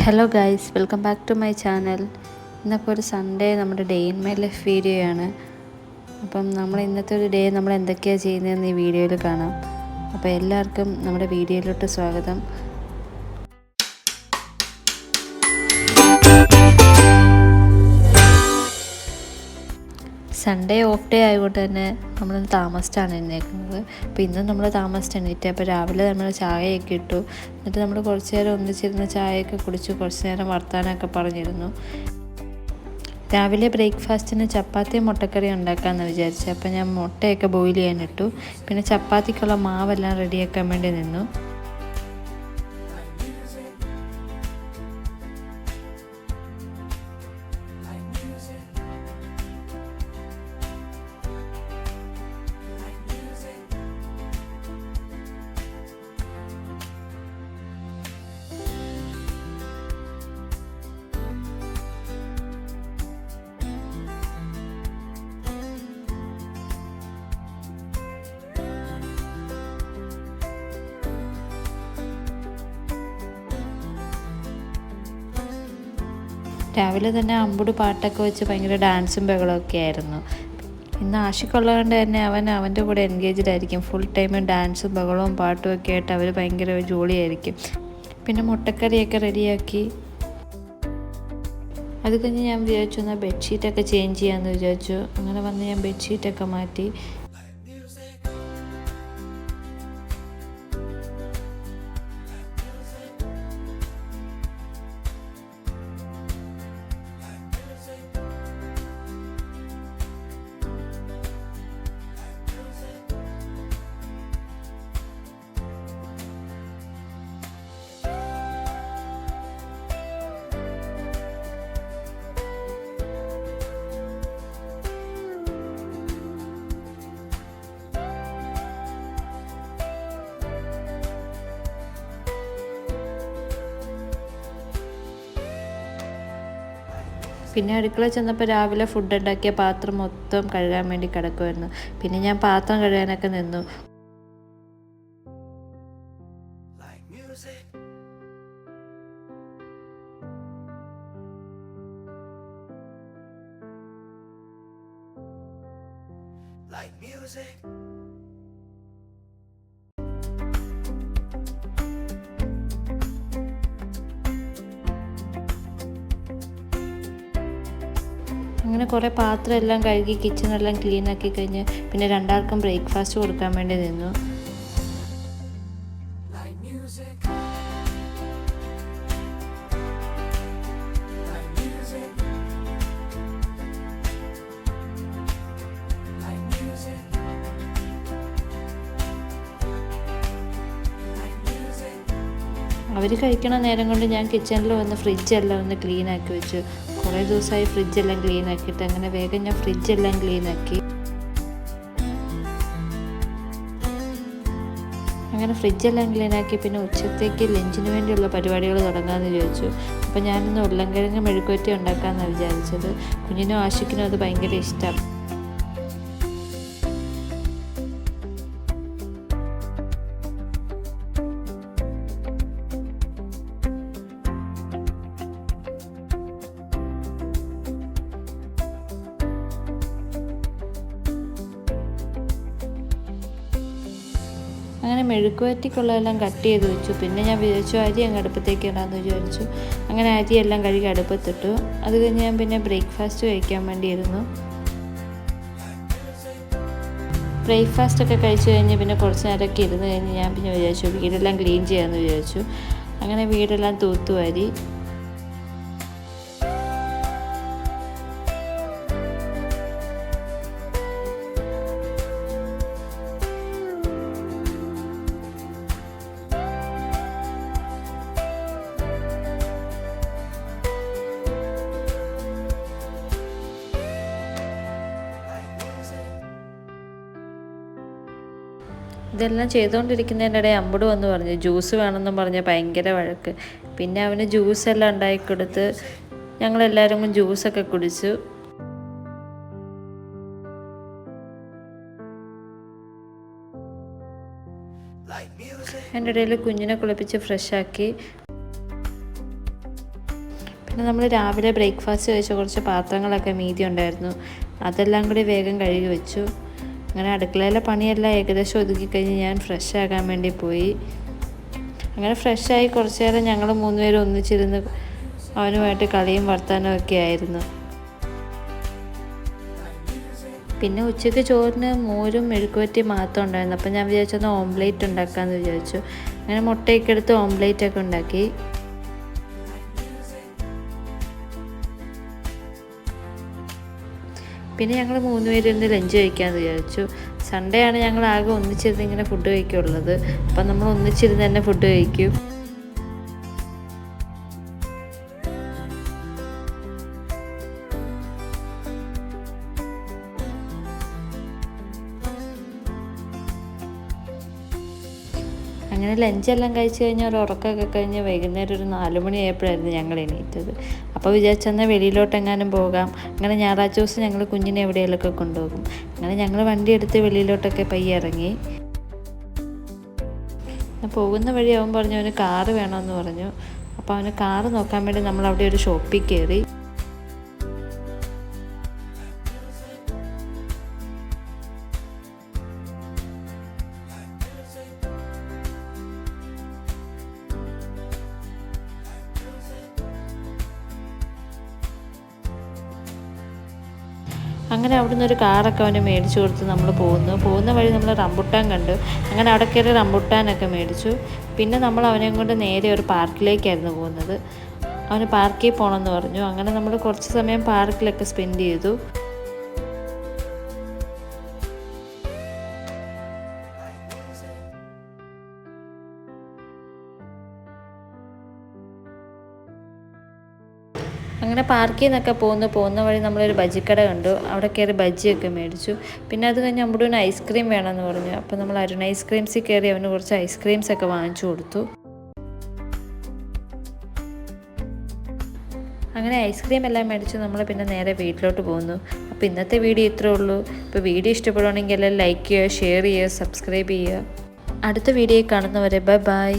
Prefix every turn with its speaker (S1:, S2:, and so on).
S1: Hello guys, welcome back to my channel. ഇന്നിപ്പോൾ ഒരു Sunday നമ്മുടെ day in my life video ആണ്. അപ്പം നമ്മൾ ഇന്നത്തെ ഒരു ഡേ നമ്മൾ എന്തൊക്കെയാണ് ചെയ്യുന്നതെന്ന് ഈ വീഡിയോയിൽ കാണാം. അപ്പോൾ എല്ലാവർക്കും നമ്മുടെ വീഡിയോയിലോട്ട് സ്വാഗതം. സൺഡേ ഓഫ് ഡേ ആയതുകൊണ്ട് തന്നെ നമ്മൾ താമസിച്ചാണ് എഴുന്നേൽക്കുന്നത്. അപ്പോൾ ഇന്നും നമ്മൾ താമസിച്ച് എണീറ്റ്. അപ്പോൾ രാവിലെ നമ്മൾ ചായയൊക്കെ ഇട്ടു. എന്നിട്ട് നമ്മൾ കുറച്ച് നേരം ഒന്നിച്ചിരുന്ന് ചായയൊക്കെ കുടിച്ചു, കുറച്ച് നേരം വർത്താനമൊക്കെ പറഞ്ഞിരുന്നു. രാവിലെ ബ്രേക്ക്ഫാസ്റ്റിന് ചപ്പാത്തിയും മുട്ടക്കറിയും ഉണ്ടാക്കാമെന്ന് വിചാരിച്ചു. അപ്പോൾ ഞാൻ മുട്ടയൊക്കെ ബോയിൽ ചെയ്യാനിട്ടു. പിന്നെ ചപ്പാത്തിക്കുള്ള മാവെല്ലാം റെഡിയാക്കാൻ വേണ്ടി നിന്നു. രാവിലെ തന്നെ അമ്പുട് പാട്ടൊക്കെ വെച്ച് ഭയങ്കര ഡാൻസും ബഹളമൊക്കെ ആയിരുന്നു. ഇന്ന് ആഷിക്കുള്ളതുകൊണ്ട് തന്നെ അവൻ്റെ കൂടെ എൻഗേജ്ഡ് ആയിരിക്കും. ഫുൾ ടൈം ഡാൻസും ബഹളവും പാട്ടും ഒക്കെ ആയിട്ട് അവർ ഭയങ്കര ജോളിയായിരിക്കും. പിന്നെ മുട്ടക്കറിയൊക്കെ റെഡിയാക്കി. അത് കഴിഞ്ഞ് ഞാൻ വിചാരിച്ചു എന്നാൽ ബെഡ്ഷീറ്റൊക്കെ ചേഞ്ച് ചെയ്യാമെന്ന് വിചാരിച്ചു. അങ്ങനെ വന്ന് ഞാൻ ബെഡ്ഷീറ്റൊക്കെ മാറ്റി. പിന്നെ അടുക്കള ചെന്നപ്പോൾ രാവിലെ ഫുഡ് ഉണ്ടാക്കിയ പാത്രം മൊത്തം കഴുകാൻ വേണ്ടി കിടക്കുമായിരുന്നു. പിന്നെ ഞാൻ പാത്രം കഴുകാനൊക്കെ നിന്നു. അങ്ങനെ കുറേ പാത്രം എല്ലാം കഴുകി കിച്ചണെല്ലാം ക്ലീനാക്കി കഴിഞ്ഞ് പിന്നെ രണ്ടാൾക്കും ബ്രേക്ക്ഫാസ്റ്റ് കൊടുക്കാൻ വേണ്ടി നിന്നു. അവർ കഴിക്കണ നേരം കൊണ്ട് ഞാൻ കിച്ചണിൽ വന്ന് ഫ്രിഡ്ജെല്ലാം ഒന്ന് ക്ലീനാക്കി വെച്ചു. കുറേ ദിവസമായി ഫ്രിഡ്ജെല്ലാം ക്ലീനാക്കിയിട്ട് അങ്ങനെ വേഗം ഞാൻ ഫ്രിഡ്ജെല്ലാം ക്ലീനാക്കി. അങ്ങനെ ഫ്രിഡ്ജെല്ലാം ക്ലീനാക്കി പിന്നെ ഉച്ചത്തേക്ക് ലഞ്ചിന് വേണ്ടിയുള്ള പരിപാടികൾ തുടങ്ങാമെന്ന് വിചാരിച്ചു. അപ്പോൾ ഞാനിന്ന് ഉരുളൻകിഴങ്ങ് മെഴുക്കുവരട്ടി ഉണ്ടാക്കാമെന്നാണ് വിചാരിച്ചത്. കുഞ്ഞിനും ആഷിക്കിനും അത് ഭയങ്കര ഇഷ്ടം. അങ്ങനെ മെഴുക്കുവരട്ടിക്കുള്ളതെല്ലാം കട്ട് ചെയ്ത് വെച്ചു. പിന്നെ ഞാൻ വിചാരിച്ചു അരി അങ്ങ് അടുപ്പത്തേക്ക് ഇടാമെന്ന് വിചാരിച്ചു. അങ്ങനെ അരിയെല്ലാം കഴുകി അടുപ്പത്തിട്ടു. അത് കഴിഞ്ഞ് ഞാൻ പിന്നെ ബ്രേക്ക്ഫാസ്റ്റ് കഴിക്കാൻ വേണ്ടിയിരുന്നു. ബ്രേക്ക്ഫാസ്റ്റൊക്കെ കഴിച്ച് കഴിഞ്ഞ് പിന്നെ കുറച്ച് നേരമൊക്കെ ഇരുന്ന് കഴിഞ്ഞ് ഞാൻ പിന്നെ വിചാരിച്ചു വീടെല്ലാം ക്ലീൻ ചെയ്യാമെന്ന് വിചാരിച്ചു. അങ്ങനെ വീടെല്ലാം തൂത്തുവാരി. ഇതെല്ലാം ചെയ്തുകൊണ്ടിരിക്കുന്നതിൻ്റെ ഇടയിൽ അമ്പുട് വന്ന് പറഞ്ഞു ജ്യൂസ് വേണമെന്നും പറഞ്ഞ് ഭയങ്കര വഴക്ക്. പിന്നെ അവന് ജ്യൂസെല്ലാം ഉണ്ടാക്കിക്കൊടുത്ത് ഞങ്ങളെല്ലാവരും ജ്യൂസൊക്കെ കുടിച്ചു. അതിൻ്റെ ഇടയിൽ കുഞ്ഞിനെ കുളിപ്പിച്ച് ഫ്രഷാക്കി. പിന്നെ നമ്മൾ രാവിലെ ബ്രേക്ക്ഫാസ്റ്റ് കഴിച്ച കുറച്ച് പാത്രങ്ങളൊക്കെ മീതി ഉണ്ടായിരുന്നു, അതെല്ലാം കൂടി വേഗം കഴുകി വെച്ചു. അങ്ങനെ അടുക്കളയിലെ പണിയെല്ലാം ഏകദേശം ഒതുക്കിക്കഴിഞ്ഞ് ഞാൻ ഫ്രഷ് ആകാൻ വേണ്ടി പോയി. അങ്ങനെ ഫ്രഷായി കുറച്ച് നേരം ഞങ്ങൾ 3 പേരും ഒന്നിച്ചിരുന്ന് അവനുമായിട്ട് കളിയും വർത്താനവും ഒക്കെ ആയിരുന്നു. പിന്നെ ഉച്ചയ്ക്ക് ചോറിന് മോരും മെഴുക്കുവരട്ടിയും മാത്രം ഉണ്ടായിരുന്നു. അപ്പോൾ ഞാൻ വിചാരിച്ചൊന്ന് ഓംലേറ്റ് ഉണ്ടാക്കാമെന്ന് വിചാരിച്ചു. അങ്ങനെ മുട്ടയൊക്കെ എടുത്ത് ഓംലേറ്റൊക്കെ ഉണ്ടാക്കി. പിന്നെ ഞങ്ങൾ 3 പേരിരുന്ന് ലഞ്ച് കഴിക്കാമെന്ന് വിചാരിച്ചു. സൺഡേ ആണ് ഞങ്ങൾ ആകെ ഒന്നിച്ചിരുന്ന് ഇങ്ങനെ ഫുഡ് കഴിക്കുള്ളത്. അപ്പം നമ്മൾ ഒന്നിച്ചിരുന്ന് തന്നെ ഫുഡ് കഴിക്കും. അങ്ങനെ ലഞ്ചെല്ലാം കഴിച്ച് കഴിഞ്ഞാൽ ഒരു ഉറക്കമൊക്കെ കഴിഞ്ഞ് വൈകുന്നേരം ഒരു 4 മണിയായപ്പോഴായിരുന്നു ഞങ്ങൾ എണീറ്റത്. അപ്പോൾ വിചാരിച്ചെന്നാൽ വെളിയിലോട്ടെങ്ങാനും പോകാം. അങ്ങനെ ഞായറാഴ്ച ദിവസം ഞങ്ങൾ കുഞ്ഞിനെ എവിടെയെങ്കിലുമൊക്കെ കൊണ്ടുപോകും. അങ്ങനെ ഞങ്ങൾ വണ്ടി എടുത്ത് വെളിയിലോട്ടൊക്കെ പയ്യെ ഇറങ്ങി. പോകുന്ന വഴി അവൻ പറഞ്ഞു അവന് കാറ് വേണമെന്ന് പറഞ്ഞു. അപ്പോൾ അവന് കാറ് നോക്കാൻ വേണ്ടി നമ്മളവിടെ ഒരു ഷോപ്പിൽ കയറി. അങ്ങനെ അവിടെ നിന്നൊരു കാറൊക്കെ അവന് മേടിച്ചു കൊടുത്ത് നമ്മൾ പോകുന്ന വഴി നമ്മൾ റംബുട്ടാൻ കണ്ടു. അങ്ങനെ അവിടെ കയറി റംബുട്ടാനൊക്കെ മേടിച്ചു. പിന്നെ നമ്മൾ അവനെയും കൊണ്ട് നേരെ ഒരു പാർക്കിലേക്കായിരുന്നു പോകുന്നത്. അവന് പാർക്കിൽ പോകണമെന്ന് പറഞ്ഞു. അങ്ങനെ നമ്മൾ കുറച്ച് സമയം പാർക്കിലൊക്കെ സ്പെൻഡ് ചെയ്തു. അങ്ങനെ പാർക്കിൽ നിന്നൊക്കെ പോകുന്ന വഴി നമ്മളൊരു ബജിക്കട കണ്ടു. അവിടെ കയറി ബജിയൊക്കെ മേടിച്ചു. പിന്നെ അത് കഴിഞ്ഞ് അമ്പുടൂന് ഐസ്ക്രീം വേണമെന്ന് പറഞ്ഞു. അപ്പോൾ നമ്മൾ അരുൺ ഐസ്ക്രീംസിൽ കയറി അവന് കുറച്ച് ഐസ്ക്രീംസൊക്കെ വാങ്ങിച്ചു കൊടുത്തു. അങ്ങനെ ഐസ്ക്രീം എല്ലാം മേടിച്ചു നമ്മൾ പിന്നെ നേരെ വീട്ടിലോട്ട് പോകുന്നു. അപ്പോൾ ഇന്നത്തെ വീഡിയോ ഇത്രേ ഉള്ളൂ. ഇപ്പോൾ വീഡിയോ ഇഷ്ടപ്പെടുകയാണെങ്കിൽ എല്ലാം ലൈക്ക് ചെയ്യുക, ഷെയർ ചെയ്യുക, സബ്സ്ക്രൈബ് ചെയ്യുക. അടുത്ത വീഡിയോയിൽ കാണുന്നവരെ ബൈ.